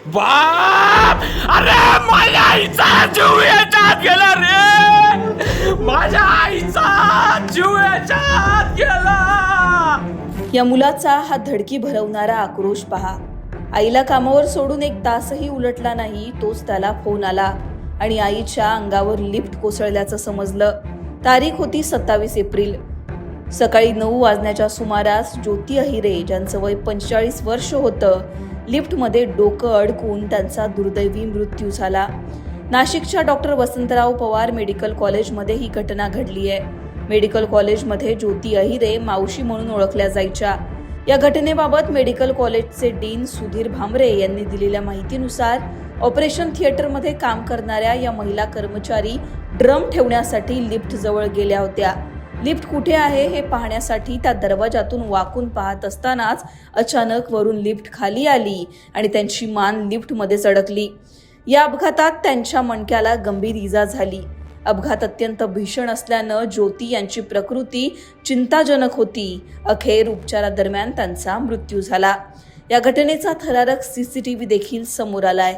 बाप! अरे माझ्या आईचा जीव याच्यात गेला रे, माझ्या आईचा जीव याच्यात गेला. या मुलाचा हा धडकी भरवणारा आक्रोश पहा. आईला कामावर सोडून एक तासही उलटला नाही तोच त्याला फोन आला आणि आईच्या अंगावर लिफ्ट कोसळल्याचं समजलं. तारीख होती 27 एप्रिल. सकाळी 9 वाजण्याच्या सुमारास ज्योती अहिरे, ज्यांचं वय 45 वर्ष होतं, लिफ्टमध्ये डोकं अडकून त्यांचा दुर्दैवी मृत्यू झाला. नाशिकच्या डॉक्टर वसंतराव पवार मेडिकल कॉलेजमध्ये ही घटना घडली आहे. मेडिकल कॉलेजमध्ये ज्योती अहिरे मावशी म्हणून ओळखल्या जायच्या. या घटनेबाबत मेडिकल कॉलेजचे डीन सुधीर भामरे यांनी दिलेल्या माहितीनुसार ऑपरेशन थिएटरमध्ये काम करणाऱ्या या महिला कर्मचारी ड्रम ठेवण्यासाठी लिफ्ट जवळ गेल्या होत्या. लिफ्ट कुठे आहे हे पाहण्यासाठी त्या दरवाजातून वाकून पाहत असतानाच अचानक वरून लिफ्ट खाली आली आणि त्यांची मान लिफ्टमध्येच अडकली. या अपघातात त्यांच्या मणक्याला गंभीर इजा झाली. अपघात अत्यंत भीषण असल्यानं ज्योती यांची प्रकृती चिंताजनक होती. अखेर उपचारादरम्यान त्यांचा मृत्यू झाला. या घटनेचा थरारक सीसीटीव्ही देखील समोर आलाय.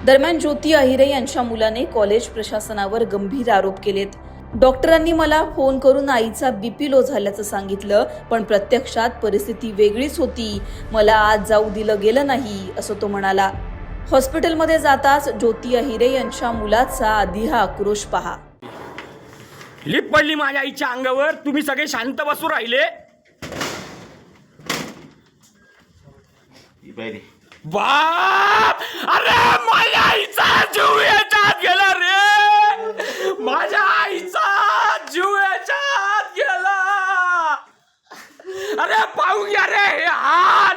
दरम्यान ज्योती अहिरे यांच्या मुलाने कॉलेज प्रशासनावर गंभीर आरोप केलेत. डॉक्टरांनी मला फोन करून आईचा बीपी लो झाल्याचं सांगितलं, पण प्रत्यक्षात परिस्थिती वेगळीच होती. मला आज जाऊ दिलं गेलं नाही, असं तो म्हणाला. हॉस्पिटलमध्ये जाताच ज्योती अहिरे यांच्या मुलाचा आधी हा आक्रोश पहा. लिफ्ट पडली माझ्या आईच्या अंगावर, तुम्ही सगळे शांत बसू राहिले. बाप! अरे माझ्या आईचा जीव याच्यात गेला रे, माझ्या आईचा जीव याच्यात गेला. अरे पाहू घ्या रे हे हात.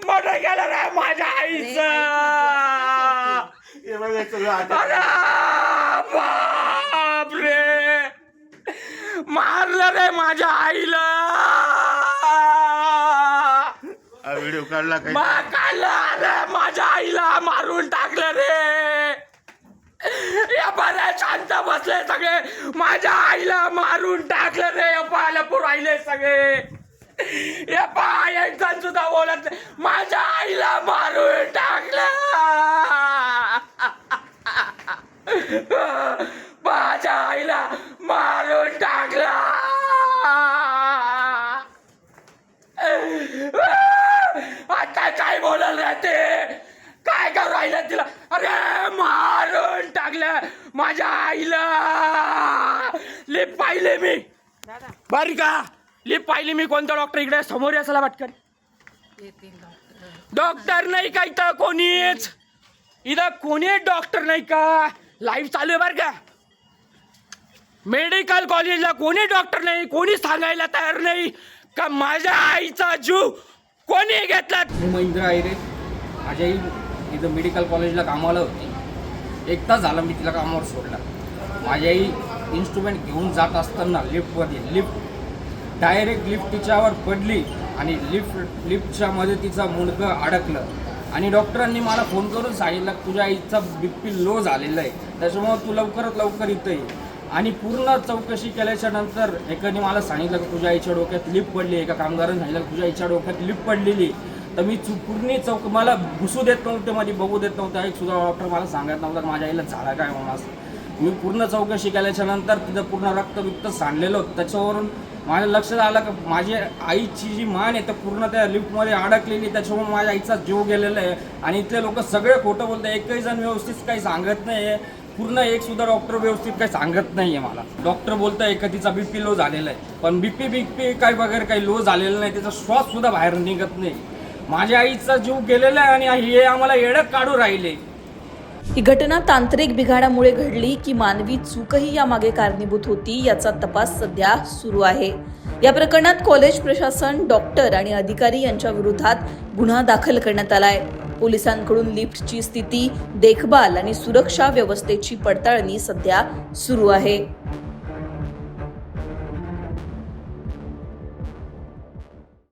मोठं गेलं रे माझ्या आईचा. अरे बाप रे, मारलं रे माझ्या आईला. व्हिडिओ काढला काय? अरे माझ्या आईला मारून टाकलं रे. या बऱ्या शांत बसले सगळे, माझ्या आईला मारून टाकलं रे. पाहायला पुरायले सगळे. या पाय एकजण सुद्धा बोलत नाही. माझ्या आईला मारून टाकलं, माझ्या आईला मारून टाकलं. आता काय बोलायला राहते, काय करू राहिलं तिला. अरे मारून टाकलं माझ्या आईला. लिप पाहिले मी बरी का, लिप पाहिली मी. कोणता डॉक्टर इकडे समोर असायला पटकन. डॉक्टर नाही का इथं कोणीच, इथं कोणी डॉक्टर नाही का. लाईव्ह चालू आहे बरं का. मेडिकल कॉलेजला कोणी डॉक्टर नाही, कोणी सांगायला तयार नाही का माझ्या आईचा जीव कोणी घेतला. मी महेंद्र अहिरे. माझी आई इथं मेडिकल कॉलेजला कामाला होती. 1 तास झाला मी तिला कामावर सोडला. माझी आई इन्स्ट्रुमेंट घेऊन जात असताना लिफ्ट डायरेक्ट लिफ्ट तिच्यावर पडली आणि लिफ्टच्या मदतीचा मुंडकं अडकलं आणि डॉक्टरांनी मला फोन करून सांगितलं तुझ्या आईचा BP लो झालेला आहे, त्याच्यामुळे तू लवकरात लवकर इथं ये. आणि पूर्ण चौकशी केल्याच्या नंतर एकाने मला सांगितलं की तुझ्या आईच्या डोक्यात लिफ्ट पडली, एका कामगाराने सांगितलं की तुझ्या आईच्या डोक्यात लिफ्ट पडलेली. तर मी पूर्ण मला घुसू देत नव्हते, मध्ये बघू देत नव्हतं. एक सुद्धा डॉक्टर मला सांगत नव्हता की माझ्या आईला झाला काय म्हणून असं. मी पूर्ण चौकशी केल्याच्या नंतर तिथं पूर्ण रक्त सांडलेलं होतं. त्याच्यावरून माझ्या लक्षात आलं की माझ्या आईची जी मान आहे तर पूर्ण त्या लिफ्टमध्ये अडकलेली, त्याच्यामुळे माझ्या आईचा जीव गेलेला आहे. आणि इथले लोक सगळे खोटं बोलतात, एकही जण व्यवस्थित काही सांगत नाही आहे. पूर्ण एक सुद्धा डॉक्टर व्यवस्थित काही सांगत नाही आहे मला. डॉक्टर बोलतोय का तिचा BP लो झालेला आहे, पण BP काय वगैरे काही लो झालेलं नाही, त्याचा श्वास सुद्धा बाहेर निघत नाही. माझ्या आईचा जीव गेलेला आहे आणि हे आम्हाला येडक काढू राहिले. ही घटना तांत्रिक बिघाडामुळे घडली की मानवी चूकही यामागे कारणीभूत होती, याचा तपास सध्या सुरू आहे. या प्रकरणात कॉलेज प्रशासन, डॉक्टर आणि अधिकारी यांच्या विरोधात गुन्हा दाखल करण्यात आलाय. पोलिसांकडून लिफ्टची स्थिती, देखभाल आणि सुरक्षा व्यवस्थेची पडताळणी सध्या सुरू आहे.